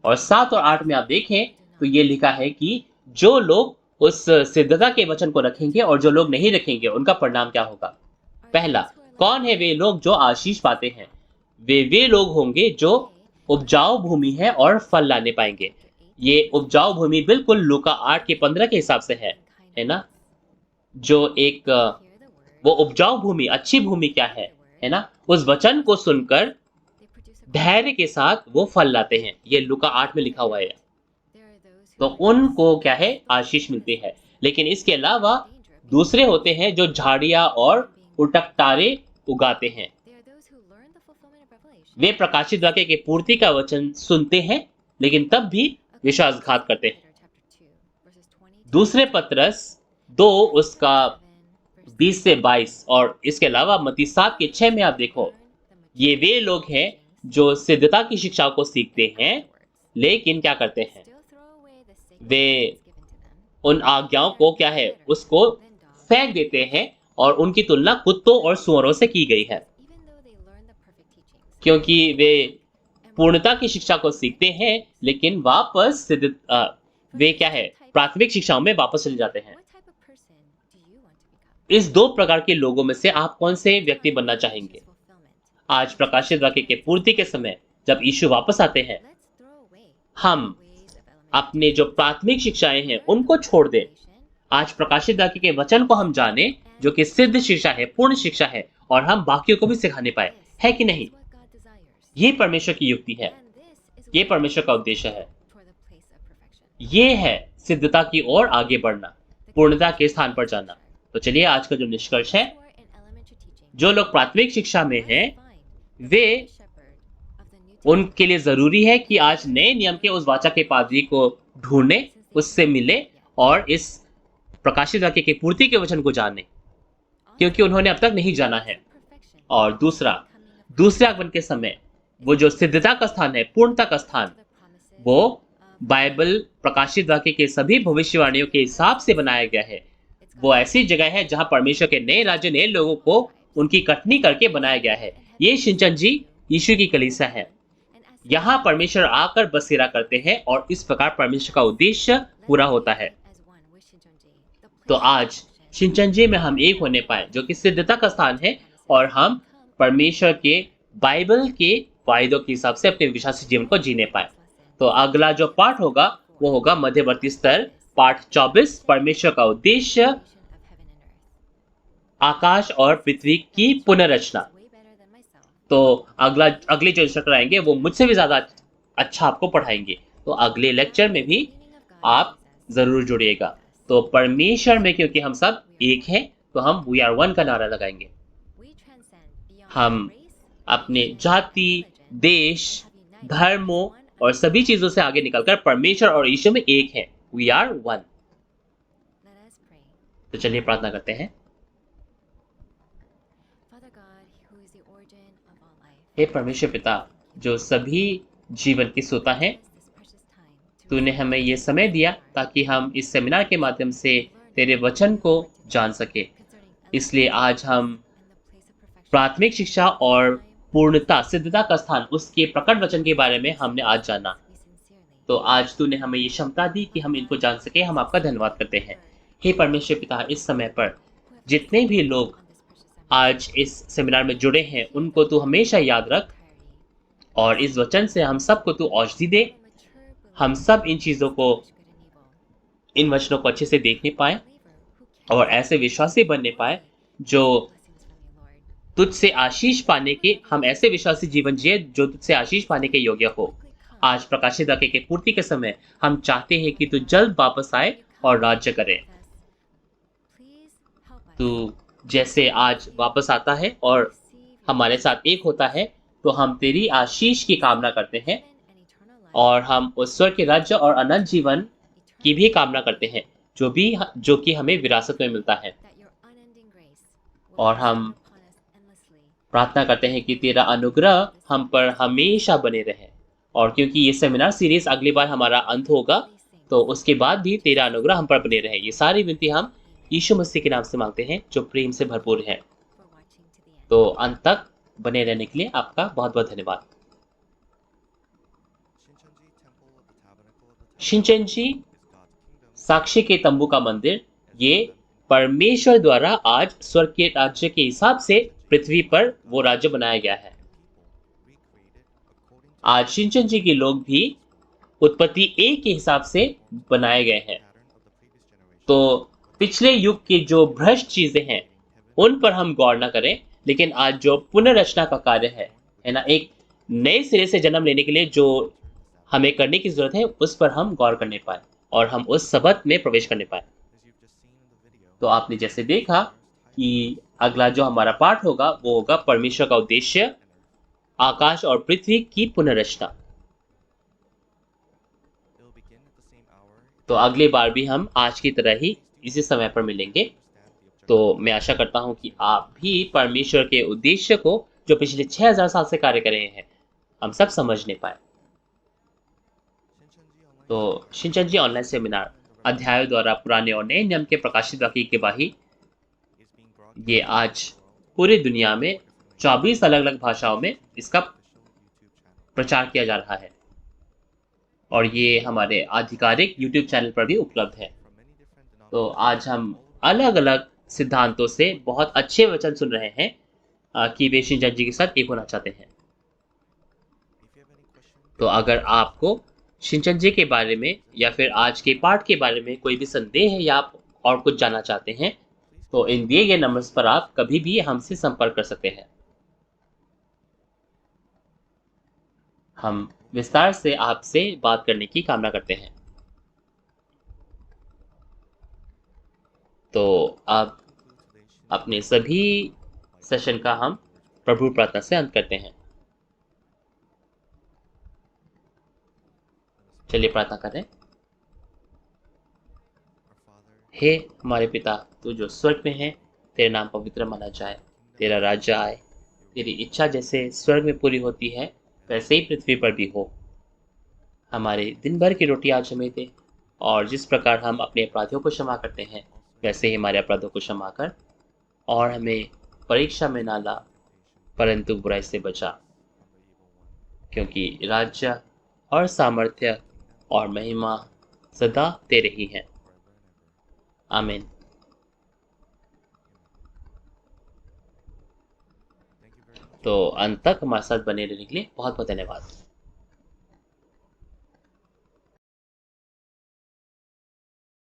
और 7 और 8 में आप देखें तो ये लिखा है कि जो लोग उस सिद्धता के वचन को रखेंगे और जो लोग नहीं रखेंगे, उनका परिणाम क्या होगा। पहला, कौन है वे लोग जो आशीष पाते हैं? वे लोग होंगे जो उपजाऊ भूमि है और फल लाने पाएंगे। ये उपजाऊ भूमि बिल्कुल लूका 8 के 15 के हिसाब से है ना, जो एक वो उपजाऊ भूमि, अच्छी भूमि क्या है ना, उस वचन को सुनकर धैर्य के साथ वो फल लाते हैं। ये लूका 8 में लिखा हुआ है। तो उनको क्या है, आशीष मिलती है। लेकिन इसके अलावा दूसरे होते हैं जो झाड़ियां और उटकटारे उगाते हैं। वे प्रकाशित वाक्य के पूर्ति का वचन सुनते हैं लेकिन तब भी विश्वासघात करते हैं। दूसरे पत्रस 2 उसका 20 से 22 और इसके अलावा मत्ती 7 के 6 में आप देखो, ये वे लोग हैं जो सिद्धता की शिक्षाओं को सीखते हैं लेकिन क्या करते हैं, वे उन आज्ञाओं को क्या है, उसको फेंक देते हैं और उनकी तुलना कुत्तों और सूअरों से की गई है, क्योंकि वे पूर्णता की शिक्षा को सीखते हैं लेकिन वापस वे क्या है, प्राथमिक शिक्षाओं में वापस चले जाते हैं। इस 2 प्रकार के लोगों में से आप कौन से व्यक्ति बनना चाहेंगे? आज प्रकाशित वाक्य के पूर्ति के समय जब यीशु वापस आते हैं, हम अपने जो प्राथमिक शिक्षाएं हैं उनको छोड़ दें। आज प्रकाशित वाक्य के वचन को हम जाने जो कि सिद्ध शिक्षा है, पूर्ण शिक्षा है, और हम बाकियों को भी सिखाने पाए, है कि नहीं? ये परमेश्वर की युक्ति है, ये परमेश्वर का उद्देश्य है, ये है सिद्धता की ओर आगे बढ़ना, पूर्णता के स्थान पर जाना। तो चलिए आज का जो निष्कर्ष है, जो लोग प्राथमिक शिक्षा में हैं वे, उनके लिए जरूरी है कि आज नए नियम के उस वाचा के पादरी को ढूंढने, उससे मिले और इस प्रकाशित वाक्य की पूर्ति के वचन को जाने, क्योंकि उन्होंने अब तक नहीं जाना है। और दूसरा, दूसरे आगमन के समय वो जो सिद्धता का स्थान है, पूर्णता का स्थान, वो बाइबल प्रकाशित वाक्य के सभी भविष्यवाणियों के हिसाब से बनाया गया है। वो ऐसी जगह है जहां परमेश्वर के नए राज्य, नए लोगों को उनकी कटनी करके बनाया गया है। ये शिनचंजी यीशु की कलीसिया है। यहाँ परमेश्वर आकर बसेरा करते हैं और इस प्रकार परमेश्वर का उद्देश्य पूरा होता है। तो आज शिनचंजी में हम एक होने पाए जो कि सिद्धता का स्थान है और हम परमेश्वर के बाइबल के वायदों के हिसाब से अपने विश्वासी जीवन को जीने पाए। तो अगला जो पाठ होगा वो होगा मध्यवर्ती स्तर, पाठ 24, परमेश्वर का उद्देश्य, आकाश और पृथ्वी की पुनर्रचना। तो अगले जो इंस्ट्रक्टर आएंगे वो मुझसे भी ज्यादा अच्छा आपको पढ़ाएंगे। तो अगले लेक्चर में भी आप जरूर जुड़िएगा। तो परमेश्वर में क्योंकि हम सब एक हैं तो हम वी आर वन का नारा लगाएंगे। हम अपने जाति, देश, धर्मों और सभी चीजों से आगे निकलकर परमेश्वर और यीशु में एक है। We are one. तो चलिए प्रार्थना करते हैं। हे परमेश्वर पिता, जो सभी जीवन की सोता है, तूने हमें ये समय दिया ताकि हम इस सेमिनार के माध्यम से तेरे वचन को जान सके। इसलिए आज हम प्राथमिक शिक्षा और पूर्णता सिद्धता का स्थान उसके प्रकट वचन के बारे में हमने आज जाना। तो आज तूने हमें ये क्षमता दी कि हम इनको जान सके। हम आपका धन्यवाद करते हैं। हे परमेश्वर पिता, इस समय पर जितने भी लोग आज इस सेमिनार में जुड़े हैं उनको तू हमेशा याद रख और इस वचन से हम सबको तू औषधि दे। हम सब इन चीजों को, इन वचनों को अच्छे से देखने पाए और ऐसे विश्वासी बनने पाए जो तुझसे आशीष पाने के, हम ऐसे विश्वासी जीवन जिए जो तुझसे आशीष पाने के योग्य हो। आज प्रकाशित वाक्य के पूर्ति के समय हम चाहते हैं कि तू जल्द वापस आए और राज्य करे। तू जैसे आज वापस आता है और हमारे साथ एक होता है, तो हम तेरी आशीष की कामना करते हैं और हम उस स्वर्ग के राज्य और अनंत जीवन की भी कामना करते हैं जो कि हमें विरासत में मिलता है। और हम प्रार्थना करते हैं कि तेरा अनुग्रह हम पर हमेशा बने रहे। और क्योंकि ये सेमिनार सीरीज अगली बार हमारा अंत होगा, तो उसके बाद भी तेरा अनुग्रह हम पर बने रहे। ये सारी विनती हम यीशु मसीह के नाम से मांगते हैं जो प्रेम से भरपूर है। तो अंत तक बने रहने के लिए आपका बहुत बहुत धन्यवाद। शिनचेनजी साक्षी के तंबू का मंदिर, ये परमेश्वर द्वारा आज स्वर्ग के राज्य के हिसाब से पृथ्वी पर वो राज्य बनाया गया है। आज शिनचेनजी के लोग भी उत्पत्ति 1 के हिसाब से बनाए गए हैं। तो पिछले युग की जो भ्रष्ट चीजें हैं उन पर हम गौर ना करें, लेकिन आज जो पुनर्रचना का कार्य है ना, एक नए सिरे से जन्म लेने के लिए जो हमें करने की जरूरत है, उस पर हम गौर करने पाए और हम उस सबत में प्रवेश करने पाए। तो आपने जैसे देखा कि अगला जो हमारा पाठ होगा वो होगा परमेश्वर का उद्देश्य, आकाश और पृथ्वी की पुनर्रचना। तो अगली बार भी हम आज की तरह ही इसी समय पर मिलेंगे। तो मैं आशा करता हूं कि आप भी परमेश्वर के उद्देश्य को जो पिछले 6000 साल से कार्य कर रहे हैं, हम सब समझने पाए। तो शिनचेनजी ऑनलाइन सेमिनार अध्यायों द्वारा पुराने और नए नियम के प्रकाशित वाक्य के बाही, ये आज पूरी दुनिया में 24 अलग अलग भाषाओं में इसका प्रचार किया जा रहा है और ये हमारे आधिकारिक YouTube चैनल पर भी उपलब्ध है। तो आज हम अलग अलग सिद्धांतों से बहुत अच्छे वचन सुन रहे हैं कि वे शिनचेनजी के साथ एक होना चाहते हैं। तो अगर आपको शिनचेनजी के बारे में या फिर आज के पाठ के बारे में कोई भी संदेह है या आप और कुछ जानना चाहते हैं, तो इन दिए गए नंबर्स पर आप कभी भी हमसे संपर्क कर सकते हैं। हम विस्तार से आपसे बात करने की कामना करते हैं। तो अब अपने सभी सेशन का हम प्रभु प्रार्थना से अंत करते हैं। चलिए प्रार्थना करें। हे हमारे पिता, तू जो स्वर्ग में है, तेरा नाम पवित्र माना जाए, तेरा राज्य आए, तेरी इच्छा जैसे स्वर्ग में पूरी होती है वैसे ही पृथ्वी पर भी हो। हमारे दिन भर की रोटी आज हमें दे, और जिस प्रकार हम अपने अपराधियों को क्षमा करते हैं वैसे ही हमारे अपराधों को क्षमा कर, और हमें परीक्षा में ना ला परंतु बुराई से बचा, क्योंकि राज्य और सामर्थ्य और महिमा सदा तेरे ही हैं। आमीन। तो अंत तक हमारे साथ बने रहने के लिए बहुत बहुत धन्यवाद।